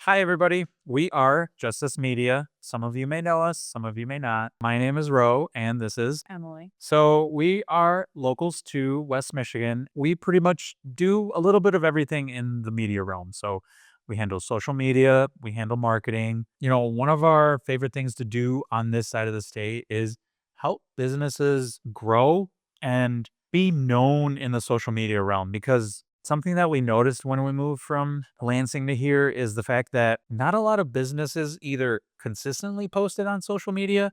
Hi, everybody. We are Justice Media. Some of you may know us, some of you may not. My name is Ro, and this is. Emily. So, we are locals to West Michigan. We pretty much do a little bit of everything in the media realm. So, we handle social media, we handle marketing. One of our favorite things to do on this side of the state is help businesses grow and be known in the social media realm because something that we noticed when we moved from Lansing to here is the fact that not a lot of businesses either consistently posted on social media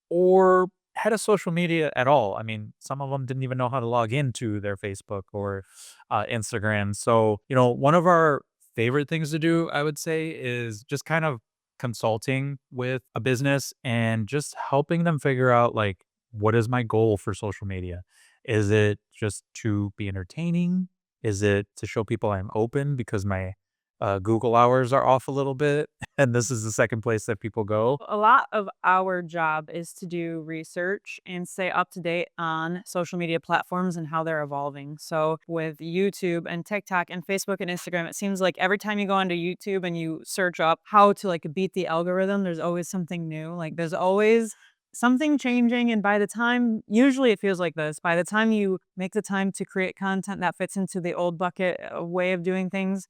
or had a social media at all. I mean, some of them didn't even know how to log into their Facebook or Instagram. So, one of our favorite things to do, I would say, is just kind of consulting with a business and just helping them figure out, like, what is my goal for social media? Is it just to be entertaining? Is it to show people I'm open because my Google hours are off a little bit? And this is the second place that people go. A lot of our job is to do research and stay up to date on social media platforms and how they're evolving. So, with YouTube and TikTok and Facebook and Instagram, it seems like every time you go onto YouTube and you search up how to beat the algorithm, there's always something new. Like, there's always something changing. And by the time, usually it feels like this, by the time you make the time to create content that fits into the old bucket way of doing things,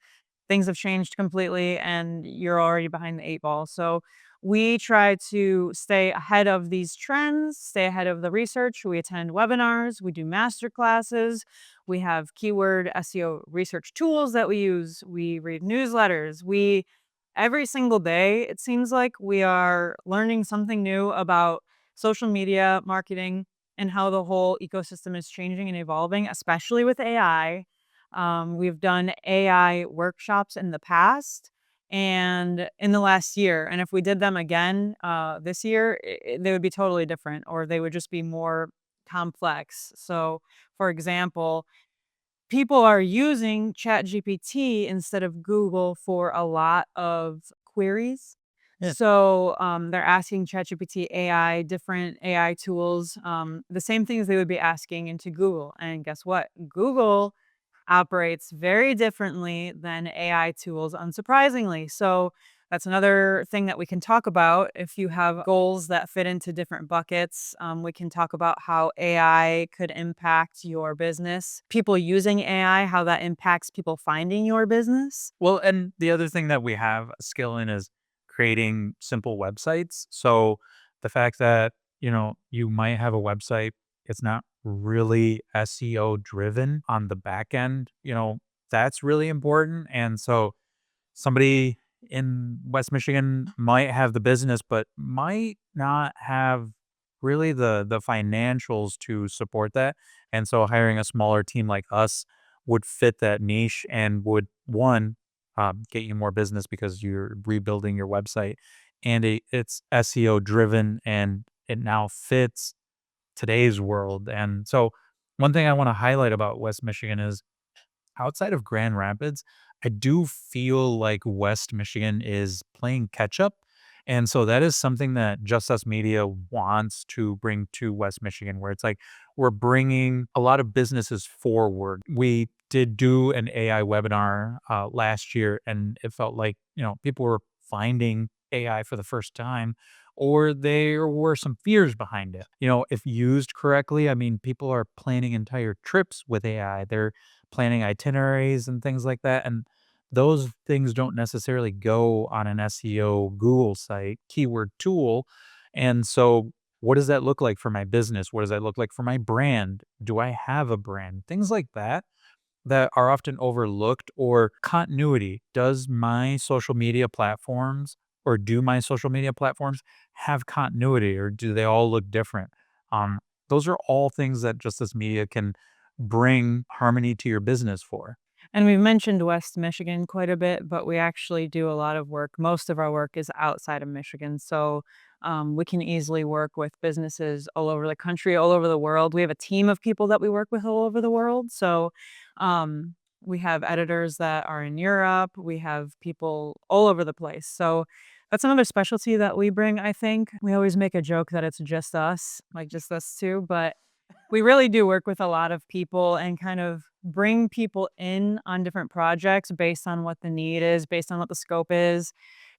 things have changed completely and you're already behind the 8 ball. So we try to stay ahead of these trends, stay ahead of the research. We attend webinars, we do master classes, we have keyword SEO research tools that we use, we read newsletters. We every single day it seems like we are learning something new about social media marketing and how the whole ecosystem is changing and evolving, especially with AI. We've done AI workshops in the past and in the last year. And if we did them again this year, they would be totally different or they would just be more complex. So, for example, people are using ChatGPT instead of Google for a lot of queries. Yeah. So they're asking ChatGPT AI, different AI tools, the same things they would be asking into Google. And guess what? Google operates very differently than AI tools, unsurprisingly. So that's another thing that we can talk about. If you have goals that fit into different buckets, we can talk about how AI could impact your business. People using AI, how that impacts people finding your business. Well, and the other thing that we have a skill in is creating simple websites. So the fact that, you might have a website, it's not really SEO driven on the back end, that's really important. And so somebody in West Michigan might have the business, but might not have really the financials to support that. And so hiring a smaller team like us would fit that niche and would one get you more business because you're rebuilding your website and it's SEO driven and it now fits today's world. And so one thing I want to highlight about West Michigan is outside of Grand Rapids, I do feel like West Michigan is playing catch up. And so that is something that Just Us Media wants to bring to West Michigan, where it's like we're bringing a lot of businesses forward. We did do an AI webinar last year, and it felt like, people were finding AI for the first time, or there were some fears behind it. If used correctly, I mean, people are planning entire trips with AI. They're planning itineraries and things like that. And those things don't necessarily go on an SEO Google site keyword tool. And so, what does that look like for my business? What does that look like for my brand? Do I have a brand? Things like that that are often overlooked, or continuity. Does my social media platforms or do my social media platforms have continuity, or do they all look different? Those are all things that Justice Media can bring harmony to your business for. And we've mentioned West Michigan quite a bit, but we actually do a lot of work. Most of our work is outside of Michigan. So we can easily work with businesses all over the country, all over the world. We have a team of people that we work with all over the world. So um, we have editors that are in Europe, we have people all over the place. So that's another specialty that we bring, I think. We always make a joke that it's just us, like just us two, but we really do work with a lot of people and kind of bring people in on different projects based on what the need is, based on what the scope is,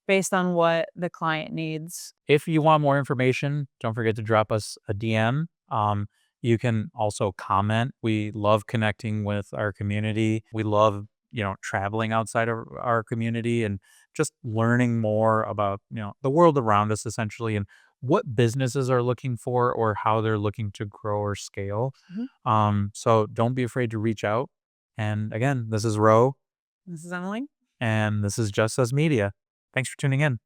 based on what the client needs. If you want more information, don't forget to drop us a DM. You can also comment. We love connecting with our community. We love, traveling outside of our community and just learning more about, the world around us essentially and what businesses are looking for or how they're looking to grow or scale. Mhm. So don't be afraid to reach out. And again, this is Ro This is Emily. and this is Just Us Media. Thanks for tuning in.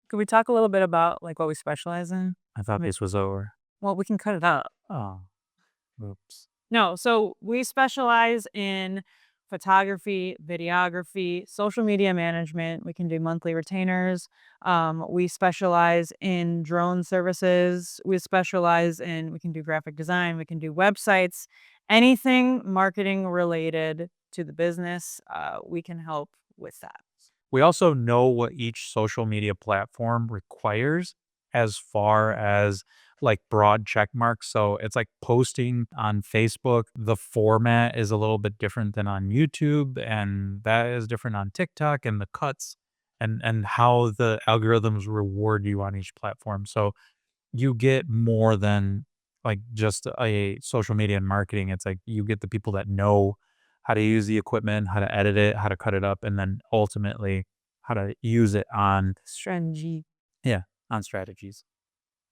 Could we talk a little bit about like what we specialize in? I thought Wait. this was over. Well, we can cut it out. Oh, oops. No, so we specialize in photography, videography, social media management. We can do monthly retainers. We specialize in drone services. We can do graphic design. We can do websites, anything marketing related to the business. We can help with that. We also know what each social media platform requires as far as like broad check marks. So it's like posting on Facebook, the format is a little bit different than on YouTube, and that is different on TikTok and the cuts and how the algorithms reward you on each platform. So you get more than like just a social media and marketing. It's like you get the people that know how to use the equipment, how to edit it, how to cut it up, and then ultimately how to use it on Strategy yeah, on strategies.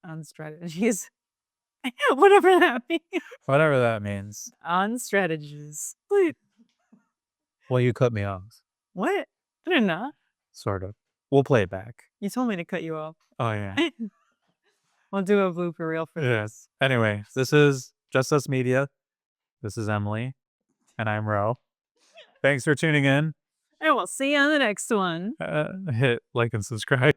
on strategies. Whatever that means. Whatever that means. On strategies. Wait, Well, you cut me off, what? I did not. sort of. We'll play it back. You told me to cut you off. Oh yeah. We'll do a blooper reel for this. Yes. Anyway, this is Just Us Media. This is Emily, and I'm Ro. Thanks for tuning in. And we'll see you on the next one. Hit like and subscribe.